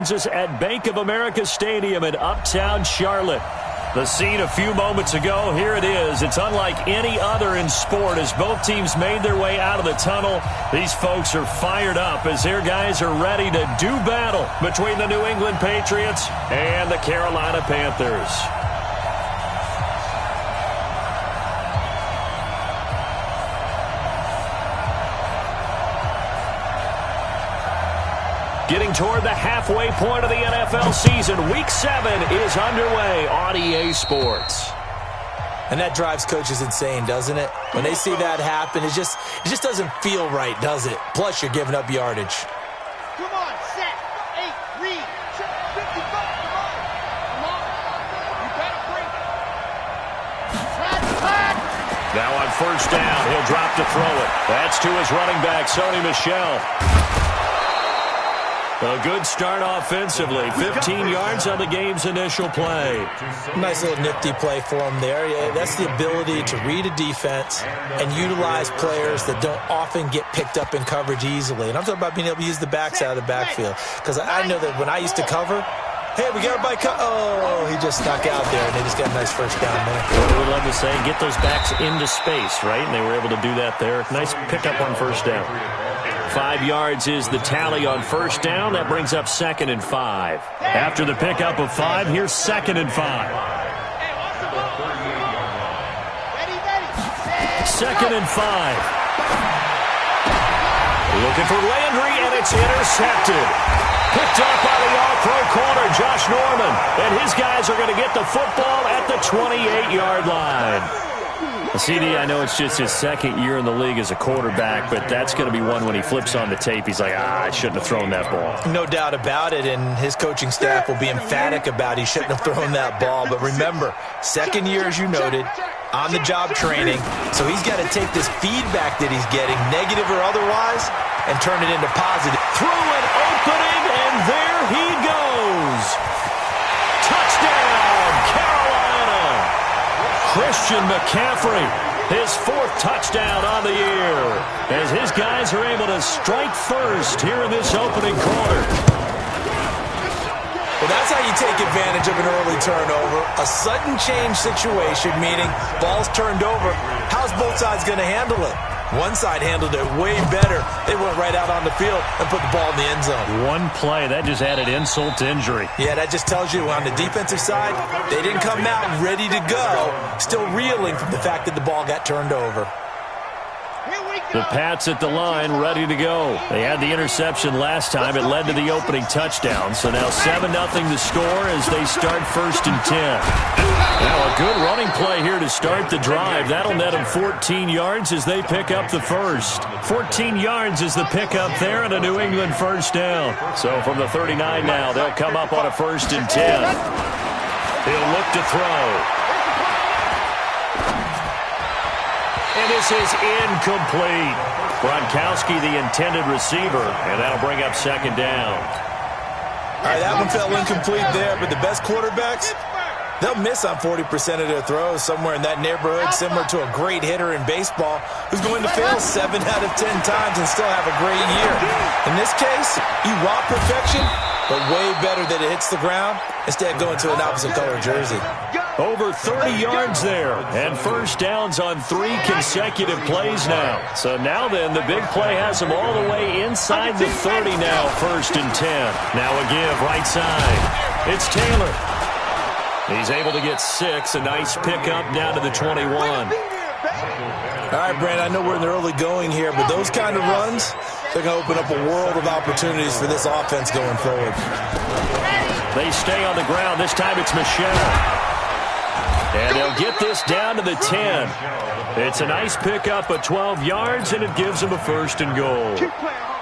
At Bank of America Stadium in Uptown Charlotte. The scene a few moments ago, here it is. It's unlike any other in sport as both teams made their way out of the tunnel. These folks are fired up as their guys are ready to do battle between the New England Patriots and the Carolina Panthers. Getting toward the halfway point of the NFL season. Week 7 is underway on EA Sports. And that drives coaches insane, doesn't it? When they see that happen, it just doesn't feel right, does it? Plus, you're giving up yardage. Come on, set, 8, read, 55, come on. Come on, you better bring it. Now on first down, he'll drop to throw it. That's to his running back, Sony Michel. A good start offensively. 15 yards on the game's initial play. Nice little nifty play for him there. Yeah, that's the ability to read a defense and utilize players that don't often get picked up in coverage easily. And I'm talking about being able to use the backs out of the backfield. Because I know that when I used to cover, hey, we got a bike. Oh, he just snuck out there, and they just got a nice first down there. What I would love to say, get those backs into space, right? And they were able to do that there. Nice pickup on first down. 5 yards is the tally on first down. That brings up 2nd and 5. After the pickup of 5, here's 2nd and 5. 2nd and 5. Looking for Landry, and it's intercepted. Picked up by the all-pro corner, Josh Norman. And his guys are going to get the football at the 28-yard line. CD, I know it's just his second year in the league as a quarterback, but that's going to be one when he flips on the tape. He's like, I shouldn't have thrown that ball. No doubt about it, and his coaching staff will be emphatic about he shouldn't have thrown that ball. But remember, second year, as you noted, on-the-job training, so he's got to take this feedback that he's getting, negative or otherwise, and turn it into positive. Through an opening, and there he goes. Touchdown, Carolina. Christian McCaffrey, his 4th touchdown on the year, as his guys are able to strike first here in this opening quarter. Well, that's how you take advantage of an early turnover. A sudden change situation, meaning ball's turned over. How's both sides going to handle it? One side handled it way better. They went right out on the field and put the ball in the end zone. One play, that just added insult to injury. Yeah, that just tells you on the defensive side, they didn't come out ready to go, still reeling from the fact that the ball got turned over. The Pats at the line, ready to go. They had the interception last time. It led to the opening touchdown. So now 7-0 the score as they start 1st and 10. Now a good running play here to start the drive. That'll net them 14 yards as they pick up the first. 14 yards is the pickup there and a New England first down. So from the 39 now, they'll come up on a 1st and 10. He'll look to throw. And this is incomplete. Gronkowski, the intended receiver, and that'll bring up 2nd down. All right, that one fell incomplete there, but the best quarterbacks, they'll miss on 40% of their throws, somewhere in that neighborhood, similar to a great hitter in baseball who's going to fail 7 out of 10 times and still have a great year. In this case, you want perfection, but way better that it hits the ground instead of going to an opposite color jersey. Over 30 yards there, and first downs on 3 consecutive plays now. So now then, the big play has them all the way inside the 30 now, 1st and 10. Now a give right side. It's Taylor. He's able to get 6, a nice pickup down to the 21. All right, Brandon, I know we're in the early going here, but those kind of runs, they're going to open up a world of opportunities for this offense going forward. They stay on the ground. This time it's Michel. And they'll get this down to the 10. It's a nice pickup of 12 yards, and it gives them a 1st and goal.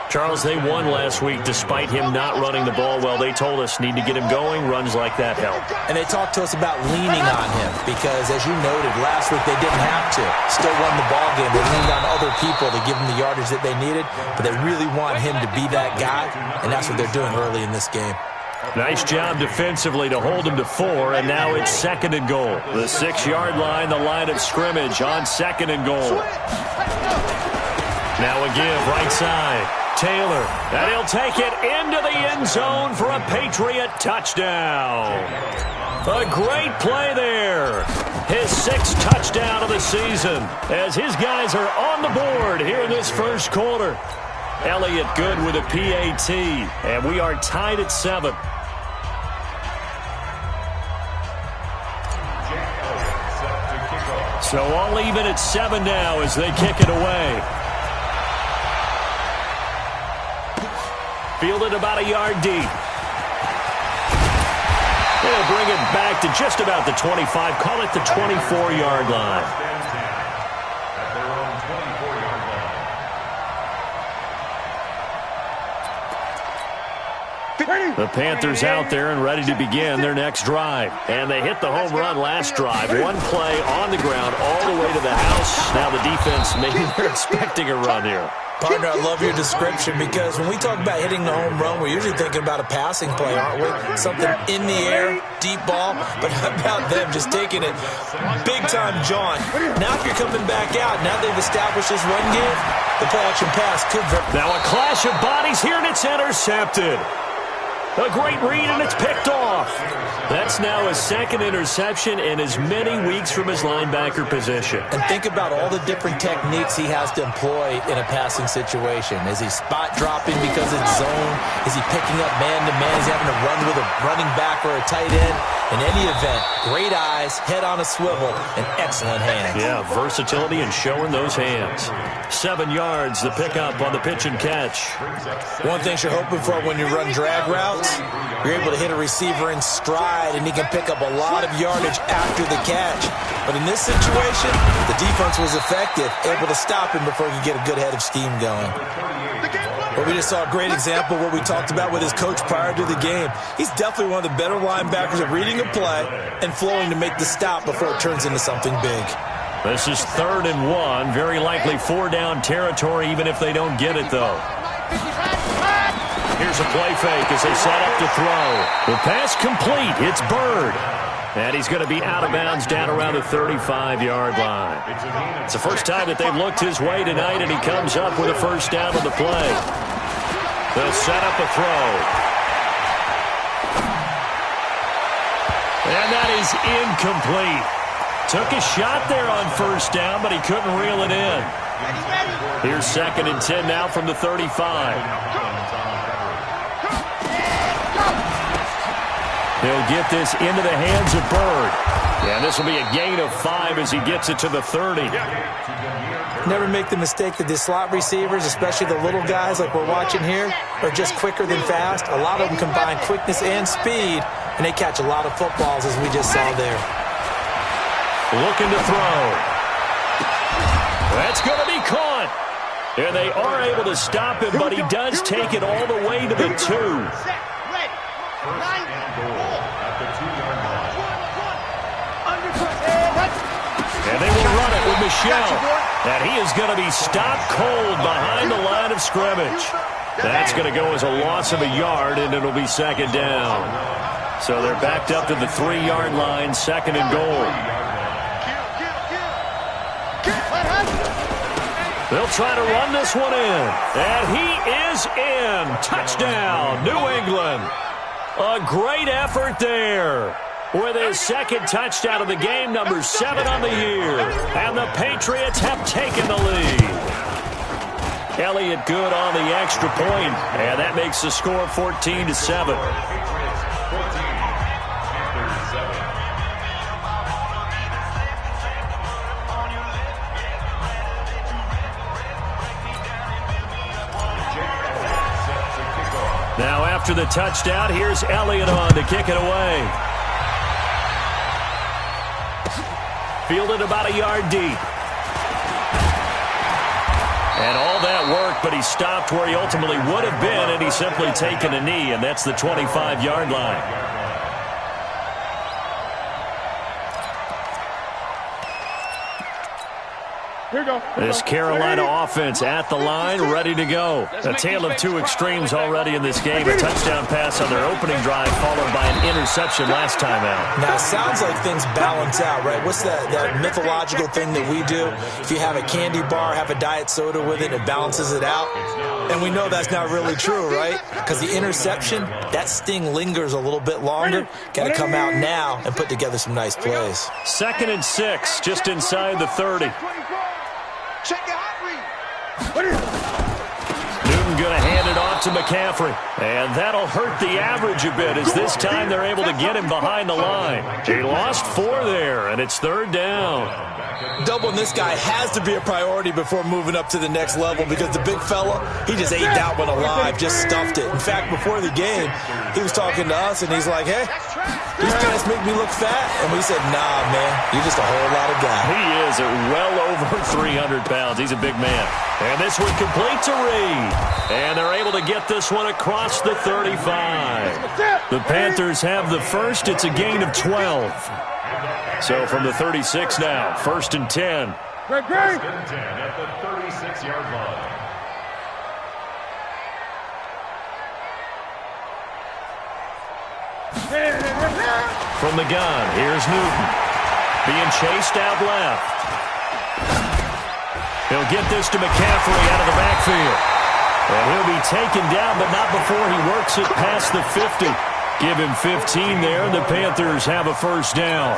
Charles, they won last week despite him not running the ball well. They told us need to get him going. Runs like that help. And they talked to us about leaning on him because, as you noted, last week they didn't have to. Still won the ball game. They leaned on other people to give them the yardage that they needed, but they really want him to be that guy, and that's what they're doing early in this game. Nice job defensively to hold him to 4, and now it's 2nd and goal. The 6-yard line, the line of scrimmage on 2nd and goal. Now a give right side. Taylor. And he'll take it into the end zone for a Patriot touchdown. A great play there. His 6th touchdown of the season as his guys are on the board here in this first quarter. Elliott Good with a PAT, and we are tied at 7. So all even at 7 now as they kick it away. Fielded about a yard deep. They'll bring it back to just about the 25. Call it the 24-yard line. The Panthers out there and ready to begin their next drive. And they hit the home run last drive. One play on the ground all the way to the house. Now the defense, maybe they're expecting a run here. Partner, I love your description because when we talk about hitting the home run, we're usually thinking about a passing play, aren't we? Something in the air, deep ball. But how about them just taking it big-time jaunt? Now if you're coming back out, now they've established this run game, the play-action pass could... Now a clash of bodies here, and it's intercepted. A great read, and it's picked off. That's now his 2nd interception in as many weeks from his linebacker position. And think about all the different techniques he has to employ in a passing situation. Is he spot dropping because it's zone? Is he picking up man-to-man? Is he having to run with a running back or a tight end? In any event, great eyes, head on a swivel, and excellent hands. Yeah, versatility and showing those hands. 7 yards, the pickup on the pitch and catch. One thing you're hoping for when you run drag routes, you're able to hit a receiver in stride, and he can pick up a lot of yardage after the catch. But in this situation, the defense was effective, able to stop him before he could get a good head of steam going. But we just saw a great example of what we talked about with his coach prior to the game. He's definitely one of the better linebackers at reading a play and flowing to make the stop before it turns into something big. This is 3rd and 1. Very likely 4-down territory, even if they don't get it, though. Here's a play fake as they set up to throw. The pass complete. It's Bird. And he's going to be out of bounds down around the 35-yard line. It's the first time that they've looked his way tonight, and he comes up with a 1st down on the play. They'll set up a throw. And that is incomplete. Took a shot there on 1st down, but he couldn't reel it in. Here's 2nd and 10 now from the 35. He'll get this into the hands of Bird. And this will be a gain of 5 as he gets it to the 30. Never make the mistake that the slot receivers, especially the little guys like we're watching here, are just quicker than fast. A lot of them combine quickness and speed, and they catch a lot of footballs, as we just saw there. Looking to throw. That's going to be caught. And they are able to stop him, but he does take it all the way to the 2. And they will run it with Michelle. And he is going to be stopped cold behind the line of scrimmage. That's going to go as a loss of a yard, and it'll be 2nd down. So they're backed up to the 3-yard line, 2nd and goal. They'll try to run this one in. And he is in. Touchdown, New England. A great effort there. With his 2nd touchdown of the game, number 7 on the year. And the Patriots have taken the lead. Elliott Good on the extra point, and that makes the score 14-7. Now after the touchdown, here's Elliott on to kick it away. Fielded about a yard deep. And all that work, but he stopped where he ultimately would have been, and he's simply taken a knee, and that's the 25-yard line. Here we go. This Carolina offense at the line, ready to go. A tale of 2 extremes already in this game. A touchdown pass on their opening drive, followed by an interception last time out. Now, it sounds like things balance out, right? What's that mythological thing that we do? If you have a candy bar, have a diet soda with it, it balances it out. And we know that's not really true, right? Because the interception, that sting lingers a little bit longer. Got to come out now and put together some nice plays. 2nd and 6, just inside the 30. Check your hot read. Newton going to hand it off to McCaffrey. And that'll hurt the average a bit as this time they're able to get him behind the line. He lost 4 there, and it's 3rd down. Doubling this guy has to be a priority before moving up to the next level because the big fella, he just ate that one alive, just stuffed it. In fact, before the game, he was talking to us, and he's like, hey, these guys make me look fat. And we said, nah, man, you're just a whole lot of guy. He is at well over 300 pounds. He's a big man. And this one complete to Reed. And they're able to get this one across the 35. The Panthers have the first. It's a gain of 12. So from the 36 now, 1st and 10. First and 10 at the 36-yard line. From the gun, here's Newton. Being chased out left. He'll get this to McCaffrey out of the backfield. And he'll be taken down, but not before he works it past the 50. Give him 15 there, and the Panthers have a first down.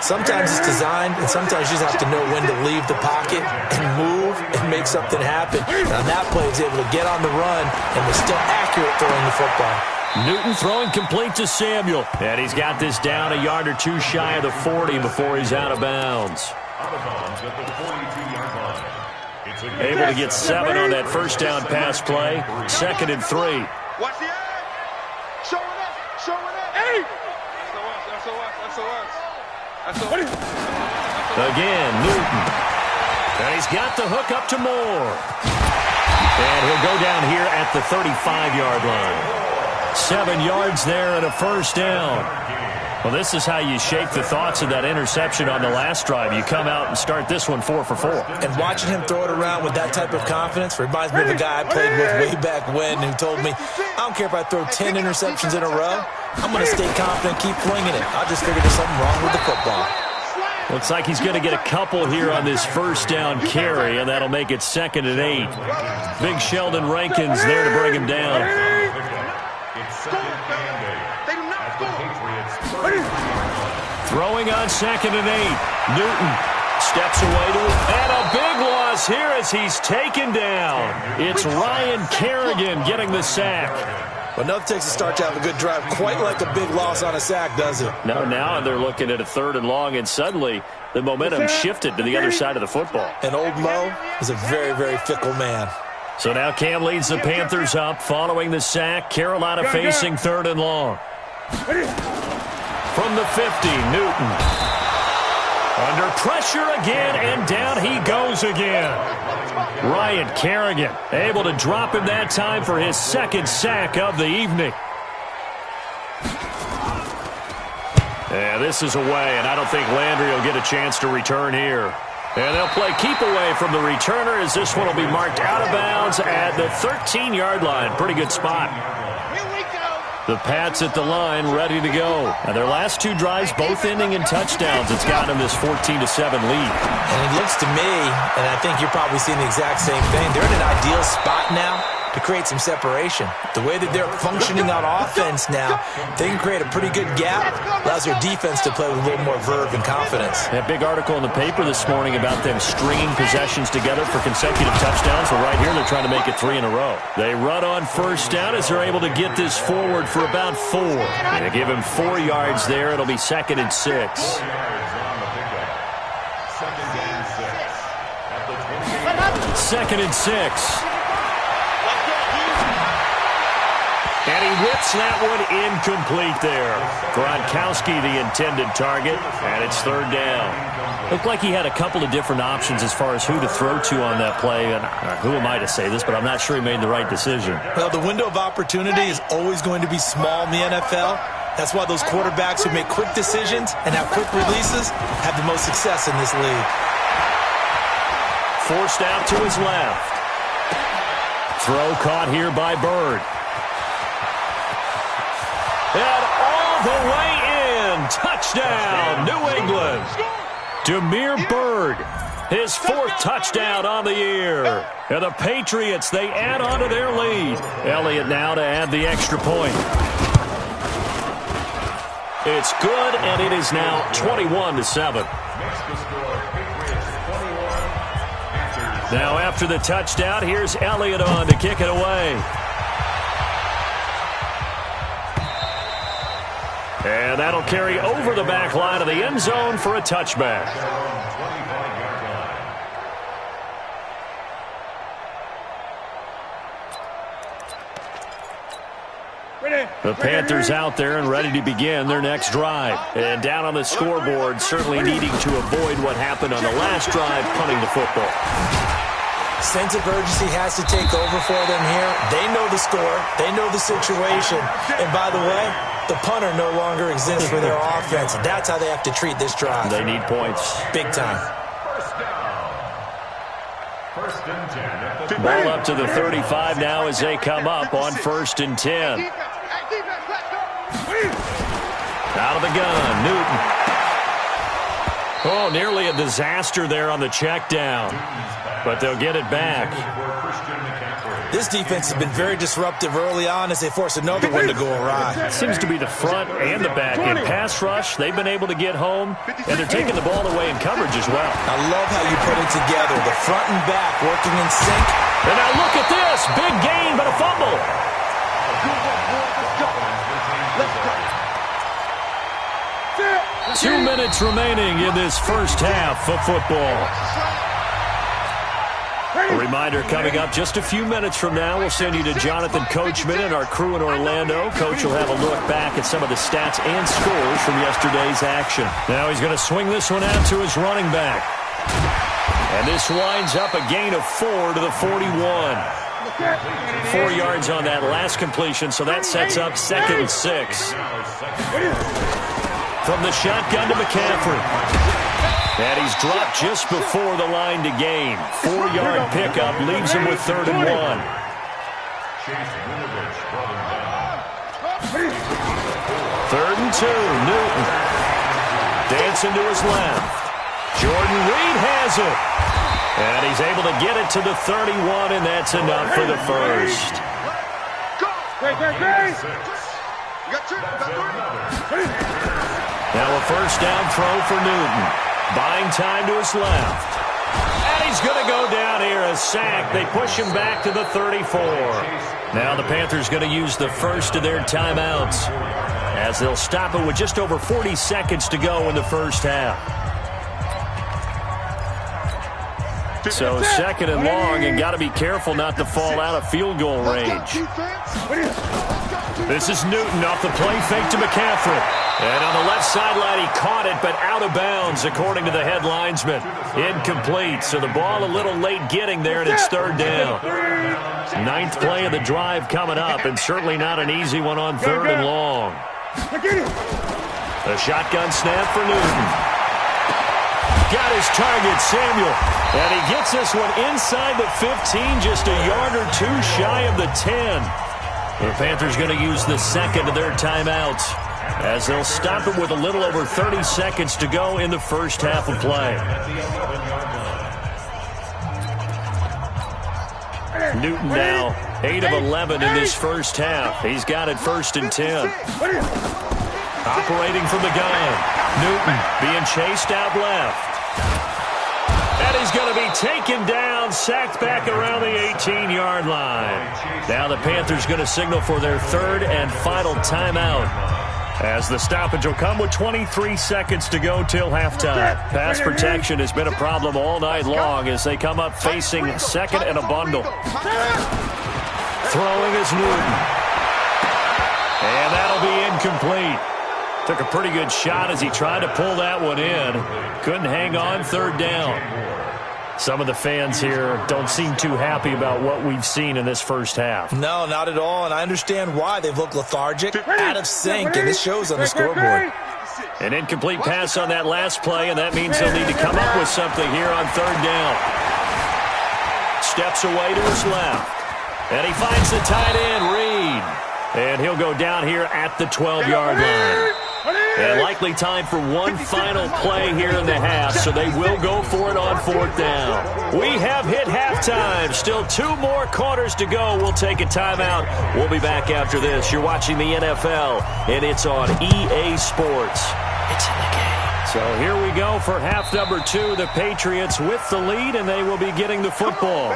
Sometimes it's designed, and sometimes you just have to know when to leave the pocket and move and make something happen. And on that play, he's able to get on the run and was still accurate throwing the football. Newton throwing complete to Samuel. And he's got this down a yard or two shy of the 40 before he's out of bounds. Out of bounds at the 42-yard line. Able to get 7 on that first down pass play. 2nd and 3. Watch the eye. Showing up. Showing up. Hey! That's the us. Again, Newton. And he's got the hook up to Moore. And he'll go down here at the 35-yard line. 7 yards there and a first down. Well, this is how you shape the thoughts of that interception on the last drive. You come out and start this one 4 for 4. And watching him throw it around with that type of confidence reminds me of a guy I played with way back when who told me, I don't care if I throw 10 interceptions in a row. I'm going to stay confident, keep flinging it. I just figured there's something wrong with the football. Looks like he's going to get a couple here on this first down carry, and that'll make it 2nd and 8. Big Sheldon Rankins there to bring him down. Throwing on 2nd and 8. Newton steps away to it. And a big loss here as he's taken down. It's Ryan Kerrigan getting the sack. But enough takes to start to have a good drive. Quite like a big loss on a sack, does it? No, now they're looking at a 3rd and long, and suddenly the momentum shifted to the other side of the football. And old Mo is a very, very fickle man. So now Cam leads the Panthers up following the sack. Carolina facing 3rd and long. From the 50, Newton. Under pressure again, and down he goes again. Ryan Kerrigan able to drop him that time for his 2nd sack of the evening. Yeah, this is away, and I don't think Landry will get a chance to return here. And they'll play keep away from the returner as this one will be marked out of bounds at the 13-yard line. Pretty good spot. The Pats at the line, ready to go. And their last 2 drives, both ending in touchdowns. It's gotten them this 14-7 lead. And it looks to me, and I think you're probably seeing the exact same thing, they're in an ideal spot now to create some separation. The way that they're functioning on offense now, they can create a pretty good gap. Allows their defense to play with a little more verve and confidence. That big article in the paper this morning about them stringing possessions together for consecutive touchdowns. Well, right here they're trying to make it 3 in a row. They run on first down as they're able to get this forward for about 4. And they give him 4 yards there. It'll be 2nd and 6. 2nd and 6. And he whips that one incomplete there. Gronkowski, the intended target, and it's 3rd down. Looked like he had a couple of different options as far as who to throw to on that play. And who am I to say this, but I'm not sure he made the right decision. Well, the window of opportunity is always going to be small in the NFL. That's why those quarterbacks who make quick decisions and have quick releases have the most success in this league. Forced out to his left. Throw caught here by Bird. And all the way in. Touchdown, New England. Damiere Byrd. His 4th touchdown on the year. And the Patriots, they add on to their lead. Elliott now to add the extra point. It's good, and it is now 21-7. Now after the touchdown, here's Elliott on to kick it away. And that'll carry over the back line of the end zone for a touchback. The Panthers out there and ready to begin their next drive. And down on the scoreboard, certainly needing to avoid what happened on the last drive, punting the football. Sense of urgency has to take over for them here. They know the score. They know the situation. And by the way, the punter no longer exists for their offense. That's how they have to treat this drive. They need points. Big time. First and 10. Ball up to the 35 now as they come up on 1st and 10. Out of the gun, Newton. Oh, nearly a disaster there on the check down. But they'll get it back. This defense has been very disruptive early on as they force another one to go awry. It seems to be the front and the back. In pass rush, they've been able to get home, and they're taking the ball away in coverage as well. I love how you put it together. The front and back working in sync. And now look at this. Big gain, but a fumble. Let's go. 2 minutes remaining in this first half of football. A reminder coming up just a few minutes from now, we'll send you to Jonathan Coachman and our crew in Orlando. Coach will have a look back at some of the stats and scores from yesterday's action. Now he's going to swing this one out to his running back. And this winds up a gain of 4 to the 41. 4 yards on that last completion, so that sets up 2nd and 6. From the shotgun to McCaffrey. And he's dropped just before the line to gain. 4-yard pickup leaves him with 3rd and 1. 3rd and 2, Newton. Dancing to his left. Jordan Reed has it. And he's able to get it to the 31, and that's enough for the first. Now a first down throw for Newton. Buying time to his left. And he's going to go down here, a sack. They push him back to the 34. Now the Panthers going to use the first of their timeouts as they'll stop it with just over 40 seconds to go in the first half. So 2nd and long, and got to be careful not to fall out of field goal range. This is Newton off the play fake to McCaffrey. And on the left sideline, he caught it, but out of bounds, according to the head linesman. Incomplete, so the ball a little late getting there, and it's 3rd down. 9th play of the drive coming up, and certainly not an easy one on 3rd and long. The shotgun snap for Newton. Got his target, Samuel. And he gets this one inside the 15, just a yard or two shy of the 10. The Panthers going to use the second of their timeouts as they'll stop it with a little over 30 seconds to go in the first half of play. Newton now 8 of 11 in this first half. He's got it 1st and 10. Operating from the gun. Newton being chased out left. And he's going to be taken down, sacked back around the 18-yard line. Now the Panthers going to signal for their 3rd and final timeout, as the stoppage will come with 23 seconds to go till halftime. Pass protection has been a problem all night long as they come up facing 2nd and a bundle. Throwing is Newton. And that'll be incomplete. Took a pretty good shot as he tried to pull that one in. Couldn't hang on, 3rd down. Some of the fans here don't seem too happy about what we've seen in this first half. No, not at all, and I understand why. They've looked lethargic, out of sync, and this shows on the scoreboard. An incomplete pass on that last play, and that means they'll need to come up with something here on 3rd down. Steps away to his left, and he finds the tight end, Reed. And he'll go down here at the 12-yard line. And likely time for one final play here in the half, so they will go for it on 4th down. We have hit halftime. Still 2 more quarters to go. We'll take a timeout. We'll be back after this. You're watching the NFL, and it's on EA Sports. It's in the game. So here we go for half number 2. The Patriots with the lead, and they will be getting the football.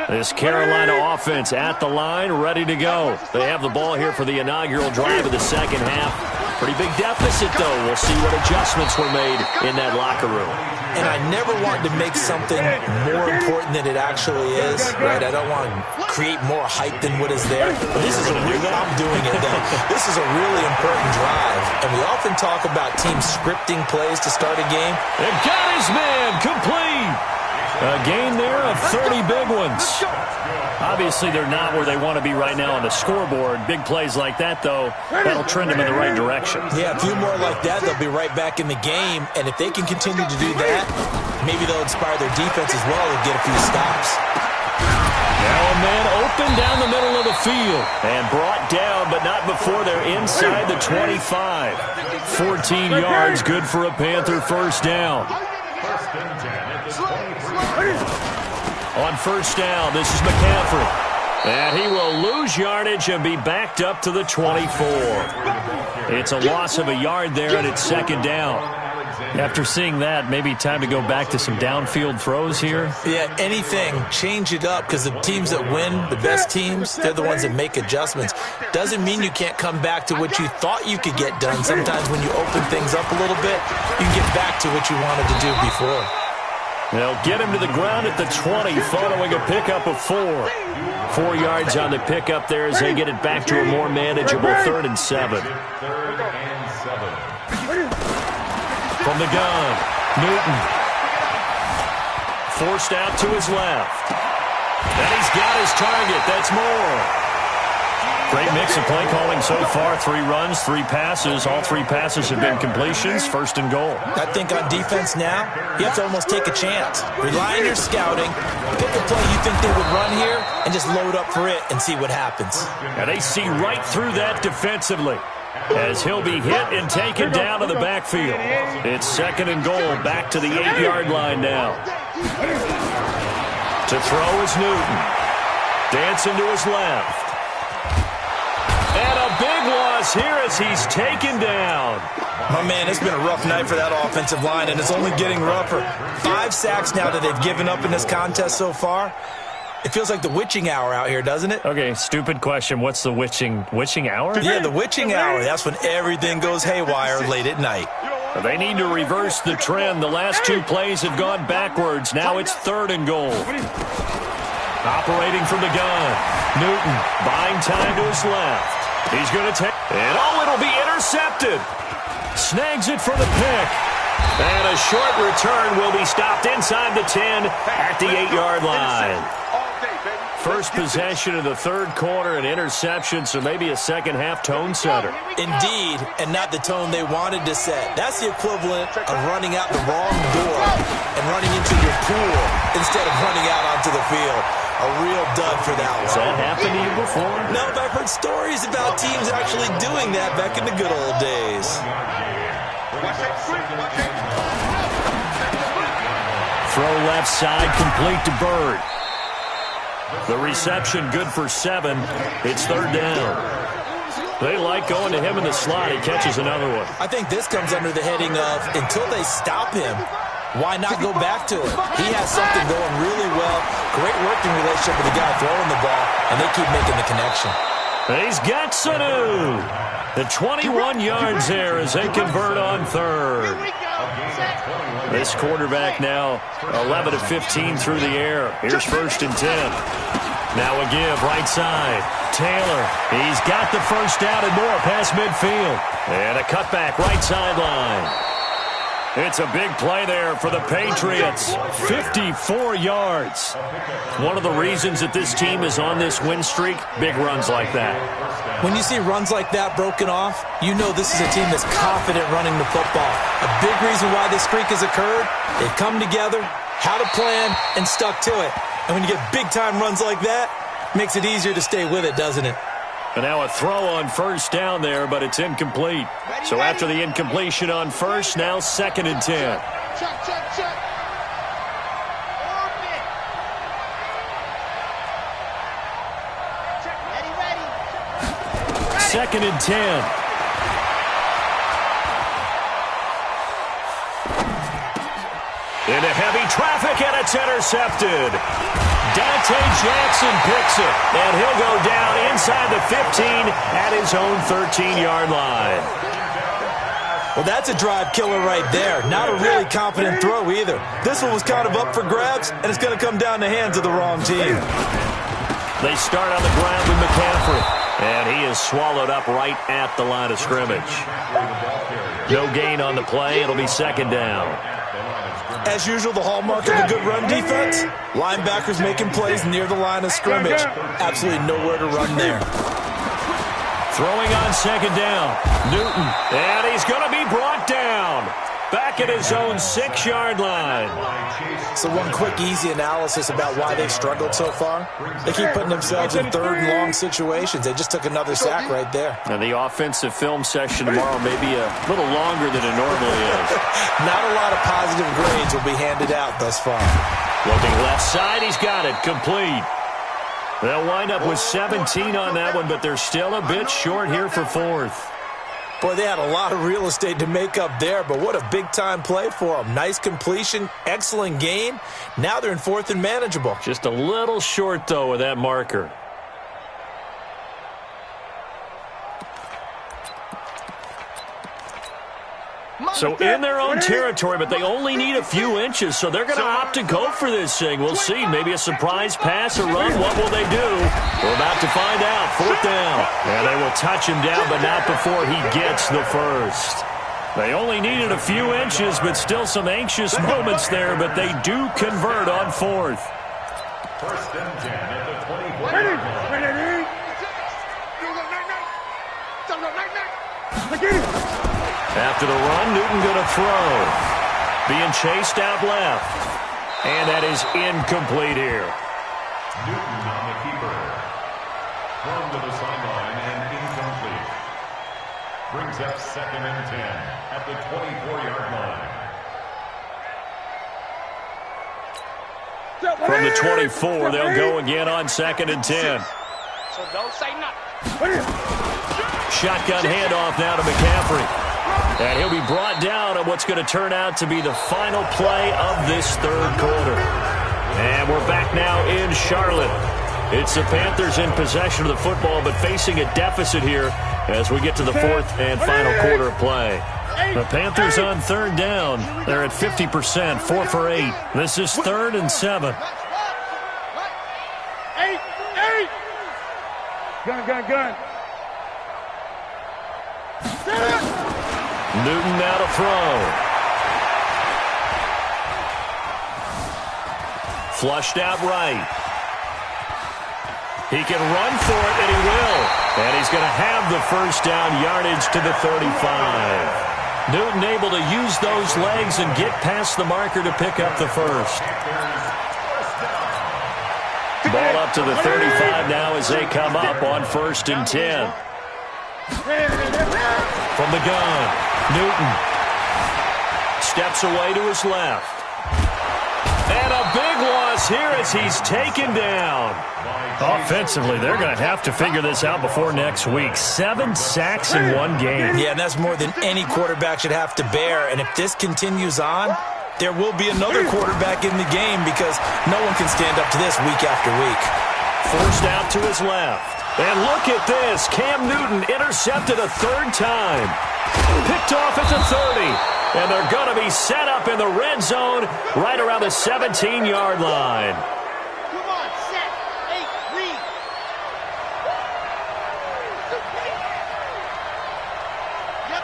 This Carolina offense at the line, ready to go. They have the ball here for the inaugural drive of the second half. Pretty big deficit, though. We'll see what adjustments were made in that locker room. And I never want to make something more important than it actually is, right? I don't want to create more hype than what is there. But this is a real, I'm doing it, though. This is a really important drive. And we often talk about teams scripting plays to start a game. They've got his man complete. A gain there of 30 big ones. Obviously, they're not where they want to be right now on the scoreboard. Big plays like that, though, that'll trend them in the right direction. Yeah, a few more like that, they'll be right back in the game. And if they can continue to do that, maybe they'll inspire their defense as well and get a few stops. Now a man open down the middle of the field and brought down, but not before they're inside the 25. 14 yards, good for a Panther first down. On first down, this is McCaffrey. And he will lose yardage and be backed up to the 24. It's a loss of a yard there, and it's second down. After seeing that, maybe time to go back to some downfield throws here. Yeah, anything. Change it up, because the teams that win, the best teams, they're the ones that make adjustments. Doesn't mean you can't come back to what you thought you could get done. Sometimes when you open things up a little bit, you can get back to what you wanted to do before. They'll get him to the ground at the 20, following a pickup of 4. 4 yards on the pickup there as they get it back to a more manageable 3rd and 7. From the gun, Newton. Forced out to his left. And he's got his target. That's more. Great mix of play calling so far. 3 runs, 3 passes. All 3 passes have been completions. 1st and goal. I think on defense now, you have to almost take a chance. Rely on your scouting. Pick a play you think they would run here and just load up for it and see what happens. And they see right through that defensively as he'll be hit and taken down to the backfield. It's 2nd and goal. Back to the 8-yard line now. To throw is Newton. Dancing to his left. And a big loss here as he's taken down. My man, it's been a rough night for that offensive line, and it's only getting rougher. 5 sacks now that they've given up in this contest so far. It feels like the witching hour out here, doesn't it? Okay, stupid question. What's the witching hour? Yeah, the witching hour. That's when everything goes haywire late at night. They need to reverse the trend. The last 2 plays have gone backwards. Now it's 3rd and goal. Operating from the gun. Newton buying time to his left. He's going to take, and it'll be intercepted. Snags it for the pick. And a short return will be stopped inside the 10 at the 8-yard line. First possession of the 3rd quarter, an interception, so maybe a second-half tone setter. Indeed, and not the tone they wanted to set. That's the equivalent of running out the wrong door and running into your pool instead of running out onto the field. A real dud for that one. Has that happened to you before? No, but I've heard stories about teams actually doing that back in the good old days. Throw left side, complete to Bird. The reception good for 7. It's 3rd down. They like going to him in the slot. He catches another one. I think this comes under the heading of until they stop him, why not go back to it? He has something going really well. Great working relationship with the guy throwing the ball, and they keep making the connection. He's got Sanu. The 21 yards there as they convert on 3rd. This quarterback now 11 of 15 through the air. Here's 1st and 10. Now a give, right side. Taylor, he's got the first down and more past midfield. And a cutback, right sideline. It's a big play there for the Patriots. 54 yards. One of the reasons that this team is on this win streak, big runs like that. When you see runs like that broken off, you know this is a team that's confident running the football. A big reason why this streak has occurred, they've come together, had a plan, and stuck to it. And when you get big-time runs like that, makes it easier to stay with it, doesn't it? And now a throw on first down there, but it's incomplete. So after the incompletion on first, now 2nd and 10. Check. Ready. 2nd and 10. Into heavy traffic, and it's intercepted. Dante Jackson picks it, and he'll go down inside the 15 at his own 13-yard line. Well, that's a drive killer right there. Not a really confident throw either. This one was kind of up for grabs, and it's going to come down the hands of the wrong team. They start on the ground with McCaffrey, and he is swallowed up right at the line of scrimmage. No gain on the play. It'll be 2nd down. As usual, the hallmark of a good run defense, linebackers making plays near the line of scrimmage. Absolutely nowhere to run there. Throwing on 2nd down, Newton, and he's going to be brought down. Back at his own 6-yard line. So one quick, easy analysis about why they've struggled so far. They keep putting themselves in 3rd and long situations. They just took another sack right there. And the offensive film session tomorrow may be a little longer than it normally is. Not a lot of positive grades will be handed out thus far. Looking left side, he's got it, complete. They'll wind up with 17 on that one, but they're still a bit short here for 4th. Boy, they had a lot of real estate to make up there, but what a big-time play for them. Nice completion, excellent gain. Now they're in 4th and manageable. Just a little short, though, with that marker. So in their own territory, but they only need a few inches, so they're going to opt to go for this thing. We'll see. Maybe a surprise pass or run. What will they do? We're about to find out. 4th down. And they will touch him down, but not before he gets the first. They only needed a few inches, but still some anxious moments there, but they do convert on 4th. 1st and 10 at the 24. After the run, Newton going to throw. Being chased out left. And that is incomplete here. Newton on the keeper. Thrown to the sideline and incomplete. Brings up 2nd and 10 at the 24-yard line. From the 24, they'll go again on 2nd and 10. So don't say nothing. Shotgun handoff now to McCaffrey. And he'll be brought down on what's going to turn out to be the final play of this 3rd quarter. And we're back now in Charlotte. It's the Panthers in possession of the football, but facing a deficit here as we get to the 4th and final quarter of play. The Panthers on 3rd down. They're at 50%, 4 for 8. This is 3rd and 7. 8. Gun. Newton now to throw. Flushed out right. He can run for it, and he will. And he's going to have the first down yardage to the 35. Newton able to use those legs and get past the marker to pick up the first. Ball up to the 35 now as they come up on 1st and 10. From the gun. Newton steps away to his left. And a big loss here as he's taken down. Offensively, they're going to have to figure this out before next week. 7 sacks in one game. Yeah, and that's more than any quarterback should have to bear. And if this continues on, there will be another quarterback in the game because no one can stand up to this week after week. Forced out to his left. And look at this. Cam Newton intercepted a 3rd time. Picked off at the 30. And they're going to be set up in the red zone right around the 17-yard line. Come on, set. 8, read. Yep,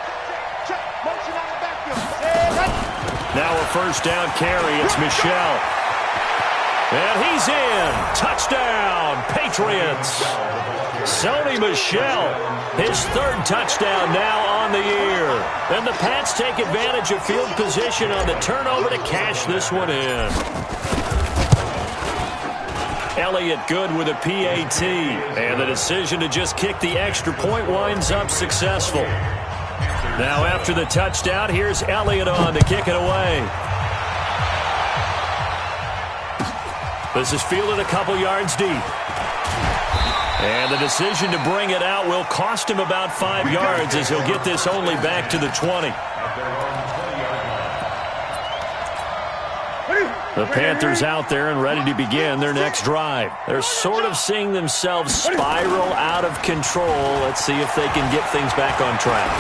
check. Motion on the backfield. Now a first down carry. It's Michel. And he's in. Touchdown, Patriots. Sony Michel, his 3rd touchdown now on the year. And the Pats take advantage of field position on the turnover to cash this one in. Elliott good with a PAT. And the decision to just kick the extra point winds up successful. Now after the touchdown, here's Elliott on to kick it away. This is fielded a couple yards deep. And the decision to bring it out will cost him about 5 yards as he'll get this only back to the 20. The Panthers out there and ready to begin their next drive. They're sort of seeing themselves spiral out of control. Let's see if they can get things back on track.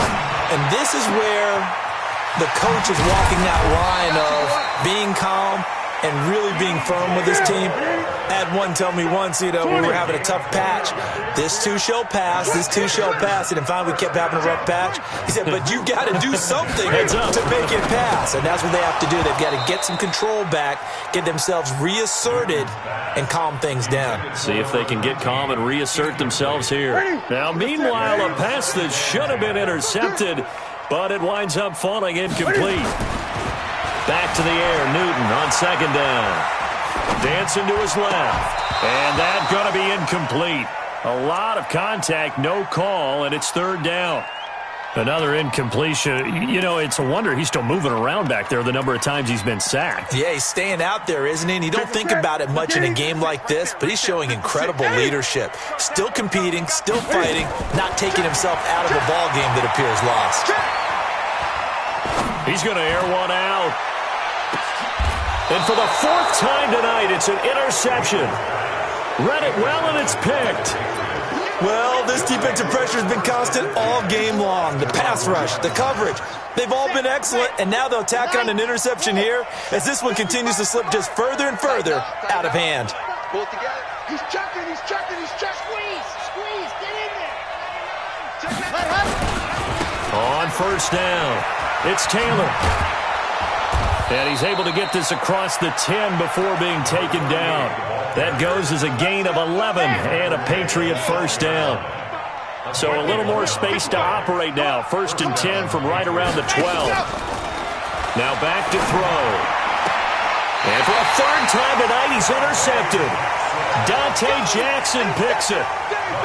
And this is where the coach is walking that line of being calm and really being firm with his team. I had one tell me once, we were having a tough patch. This too shall pass, this too shall pass. And finally we kept having a rough patch. He said, but you got to do something to make it pass. And that's what they have to do. They've got to get some control back, get themselves reasserted, and calm things down. See if they can get calm and reassert themselves here. Now, meanwhile, a pass that should have been intercepted, but it winds up falling incomplete. Back to the air, Newton on second down. Dancing to his left. And that's going to be incomplete. A lot of contact, no call, and it's third down. Another incompletion. It's a wonder he's still moving around back there the number of times he's been sacked. Yeah, he's staying out there, isn't he? And you don't think about it much in a game like this, but he's showing incredible leadership. Still competing, still fighting, not taking himself out of a ball game that appears lost. He's going to air one out. And for the fourth time tonight, it's an interception. Read it well, and it's picked. Well, this defensive pressure has been constant all game long. The pass rush, the coverage, they've all been excellent, and now they'll tack on an interception here as this one continues to slip just further and further out of hand. Pull it together. He's chucking, he's chucking, he's chucking. Squeeze, get in there. On first down, it's Taylor. And he's able to get this across the 10 before being taken down. That goes as a gain of 11 and a Patriot first down. So a little more space to operate now. First and 10 from right around the 12. Now back to throw. And for a third time tonight, he's intercepted. Dante Jackson picks it.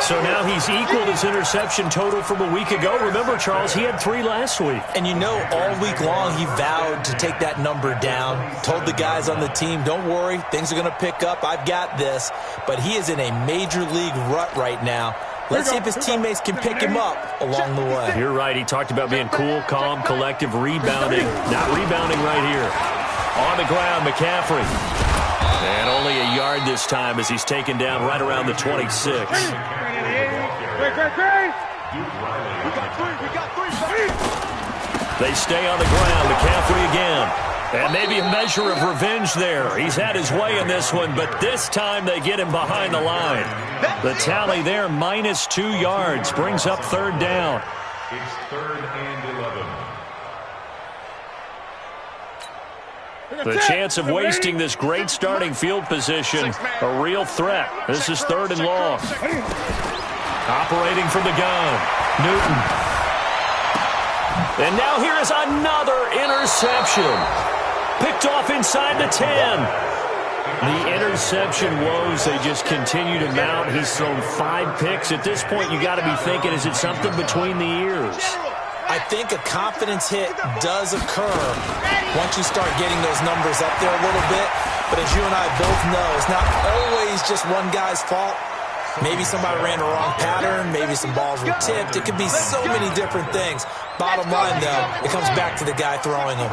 So now he's equaled his interception total from a week ago. Remember, Charles, he had 3 last week. And all week long he vowed to take that number down. Told the guys on the team, don't worry, things are going to pick up. I've got this. But he is in a major league rut right now. Let's see if his teammates can pick him up along the way. You're right. He talked about being cool, calm, collective, rebounding. Not rebounding right here. On the ground, McCaffrey. And only a yard this time as he's taken down right around the 26. We got three. They stay on the ground. McCaffrey again. And maybe a measure of revenge there. He's had his way in this one, but this time they get him behind the line. The tally there, minus 2 yards, brings up third down. It's 3rd and 11. The chance of wasting this great starting field position, a real threat. This is 3rd and long. Operating from the gun, Newton. And now here is another interception. Picked off inside the 10. The interception woes, they just continue to mount. He's thrown 5 picks. At this point, you got to be thinking, is it something between the ears? I think a confidence hit does occur once you start getting those numbers up there a little bit. But as you and I both know, it's not always just one guy's fault. Maybe somebody ran the wrong pattern. Maybe some balls were tipped. It could be so many different things. Bottom line, though, it comes back to the guy throwing them.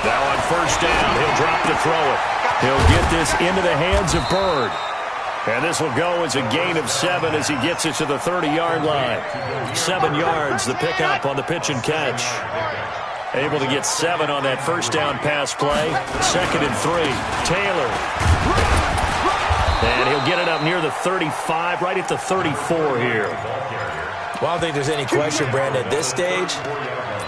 Now on first down, he'll drop to throw it. He'll get this into the hands of Bird. And this will go as a gain of 7 as he gets it to the 30-yard line. 7 yards, the pickup on the pitch and catch. Able to get 7 on that first down pass play. 2nd and 3. Taylor. And he'll get it up near the 35, right at the 34 here. Well, I don't think there's any question, Brandon, at this stage.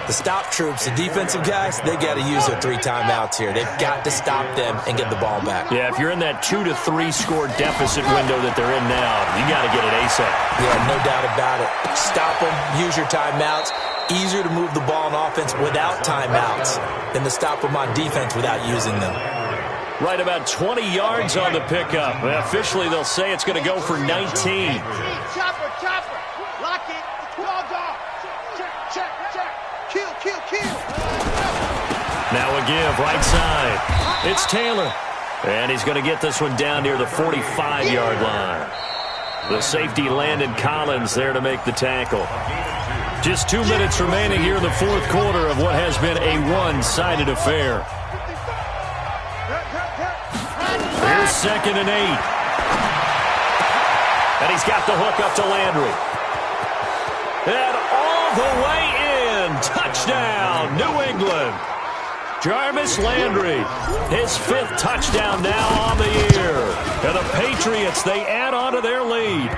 The stop troops, the defensive guys, they got to use their 3 timeouts here. They've got to stop them and get the ball back. Yeah, if you're in that 2 to 3 score deficit window that they're in now, you got to get it ASAP. Yeah, no doubt about it. Stop them, use your timeouts, Easier to move the ball on offense without timeouts than to stop them on defense without using them. Right about 20 yards on the pickup. Officially, they'll say it's going to go for 19. Chopper, chopper. Lock it. Dog, dog. Check. Kill. Now a give, right side. It's Taylor. And he's going to get this one down near the 45-yard line. The safety Landon Collins there to make the tackle. Just 2 minutes remaining here in the fourth quarter of what has been a one-sided affair. Here's 2nd and 8. And he's got the hook up to Landry. And all the way in. Touchdown, New England. Jarvis Landry, his 5th touchdown now on the year. And the Patriots, they add on to their lead.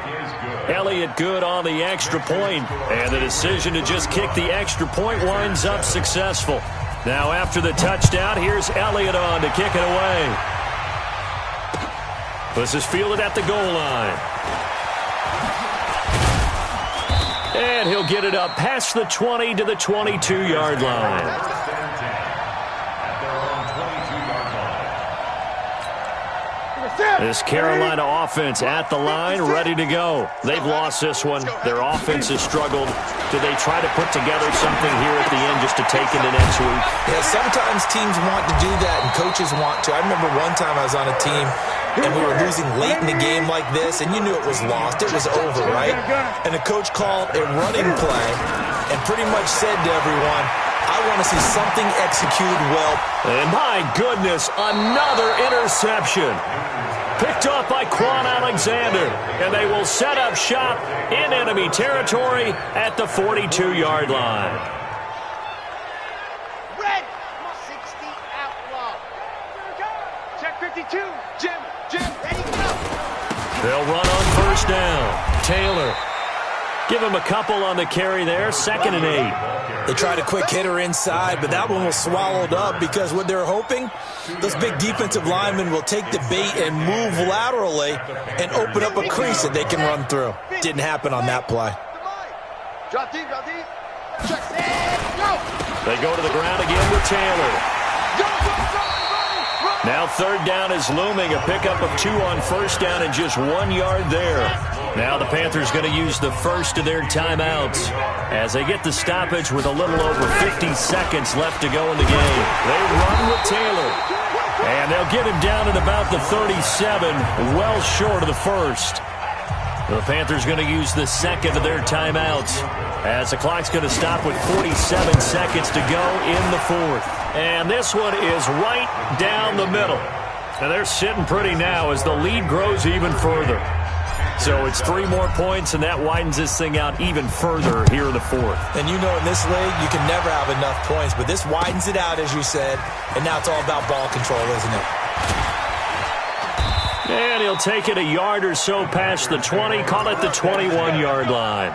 Elliott good on the extra point, and the decision to just kick the extra point winds up successful. Now after the touchdown, here's Elliott on to kick it away. This is fielded at the goal line. And he'll get it up past the 20 to the 22-yard line. This Carolina offense at the line, ready to go. They've lost this one. Their offense has struggled. Do they try to put together something here at the end just to take into next week? Yeah, sometimes teams want to do that and coaches want to. I remember one time I was on a team and we were losing late in the game like this, and you knew it was lost. It was over, right? And the coach called a running play and pretty much said to everyone, I want to see something executed well. And my goodness, another interception. Picked off by Quan Alexander, and they will set up shop in enemy territory at the 42-yard line. Red, 60 outlaw. Check 52. Jim, ready, go. They'll run on first down. Taylor. Give him a couple on the carry there. 2nd and 8. They tried a quick hitter inside, but that one was swallowed up because what they're hoping, those big defensive linemen will take the bait and move laterally and open up a crease that they can run through. Didn't happen on that play. Drop deep. Check, go. They go to the ground again with Taylor. Go. Now 3rd down is looming. A pickup of 2 on first down and just 1 yard there. Now the Panthers going to use the first of their timeouts as they get the stoppage with a little over 50 seconds left to go in the game. They run with Taylor. And they'll get him down at about the 37, well short of the first. The Panthers going to use the second of their timeouts as the clock's going to stop with 47 seconds to go in the fourth. And this one is right down the middle. And they're sitting pretty now as the lead grows even further. So it's 3 more points, and that widens this thing out even further here in the fourth. And you know in this league, you can never have enough points, but this widens it out, as you said, and now it's all about ball control, isn't it? And he'll take it a yard or so past the 20, call it the 21-yard line.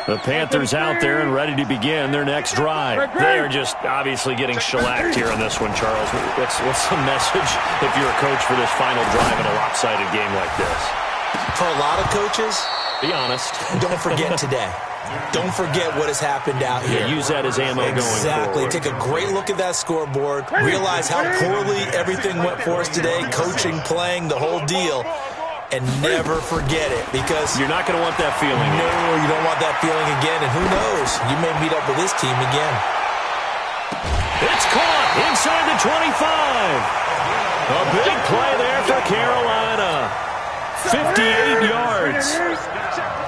The Panthers out there and ready to begin their next drive. They are just obviously getting shellacked here in this one, Charles. What's the message if you're a coach for this final drive in a lopsided game like this? For a lot of coaches, be honest. Don't forget today. Don't forget what has happened out here. Yeah, use that as ammo going forward. Exactly. Take a great look at that scoreboard. Realize how poorly everything went for us today. Coaching, playing, the whole deal. And never forget it, because you're not going to want that feeling. No, you don't want that feeling again. And who knows? You may meet up with this team again. It's caught inside the 25. A big play there for Carolina. 58 yards.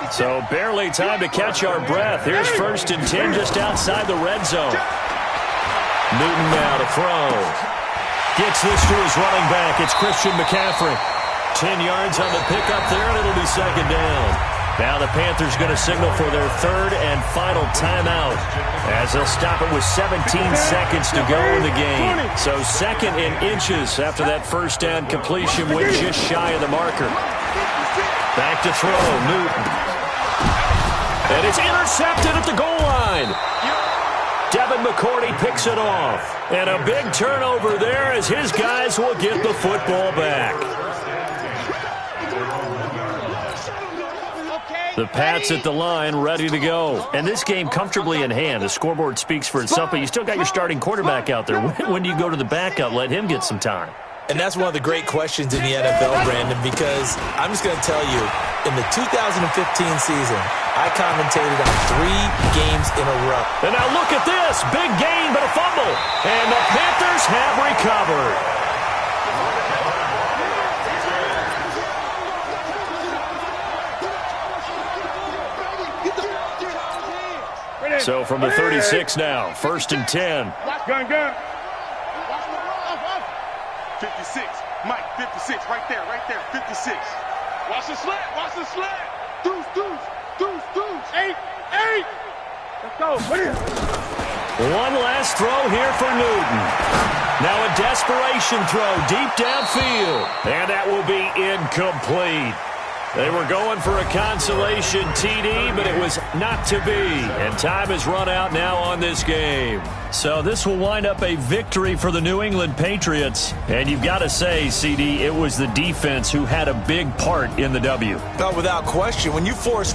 So barely time to catch our breath. Here's 1st and 10 just outside the red zone. Newton now to throw. Gets this to his running back. It's Christian McCaffrey. 10 yards on the pickup there, and it'll be 2nd down. Now the Panthers going to signal for their 3rd and final timeout as they'll stop it with 17 seconds to go in the game. So 2nd and inches after that first down completion went just shy of the marker. Back to throw, Newton. And it's intercepted at the goal line. Devin McCourty picks it off. And a big turnover there as his guys will get the football back. The Pats at the line, ready to go. And this game comfortably in hand. The scoreboard speaks for itself, but you still got your starting quarterback out there. When do you go to the backup, let him get some time? And that's one of the great questions in the NFL, Brandon, because I'm just going to tell you, in the 2015 season, I commentated on 3 games in a row. And now look at this. Big gain, but a fumble. And the Panthers have recovered. So from the 36 now, 1st and 10. Gun. 56. Mike, 56. Right there. 56. Watch the slant. Deuce. 8. Let's go. One last throw here for Newton. Now a desperation throw deep downfield. And that will be incomplete. They were going for a consolation TD, but it was not to be. And time has run out now on this game. So this will wind up a victory for the New England Patriots. And you've got to say, CD, it was the defense who had a big part in the W. Without question, when you force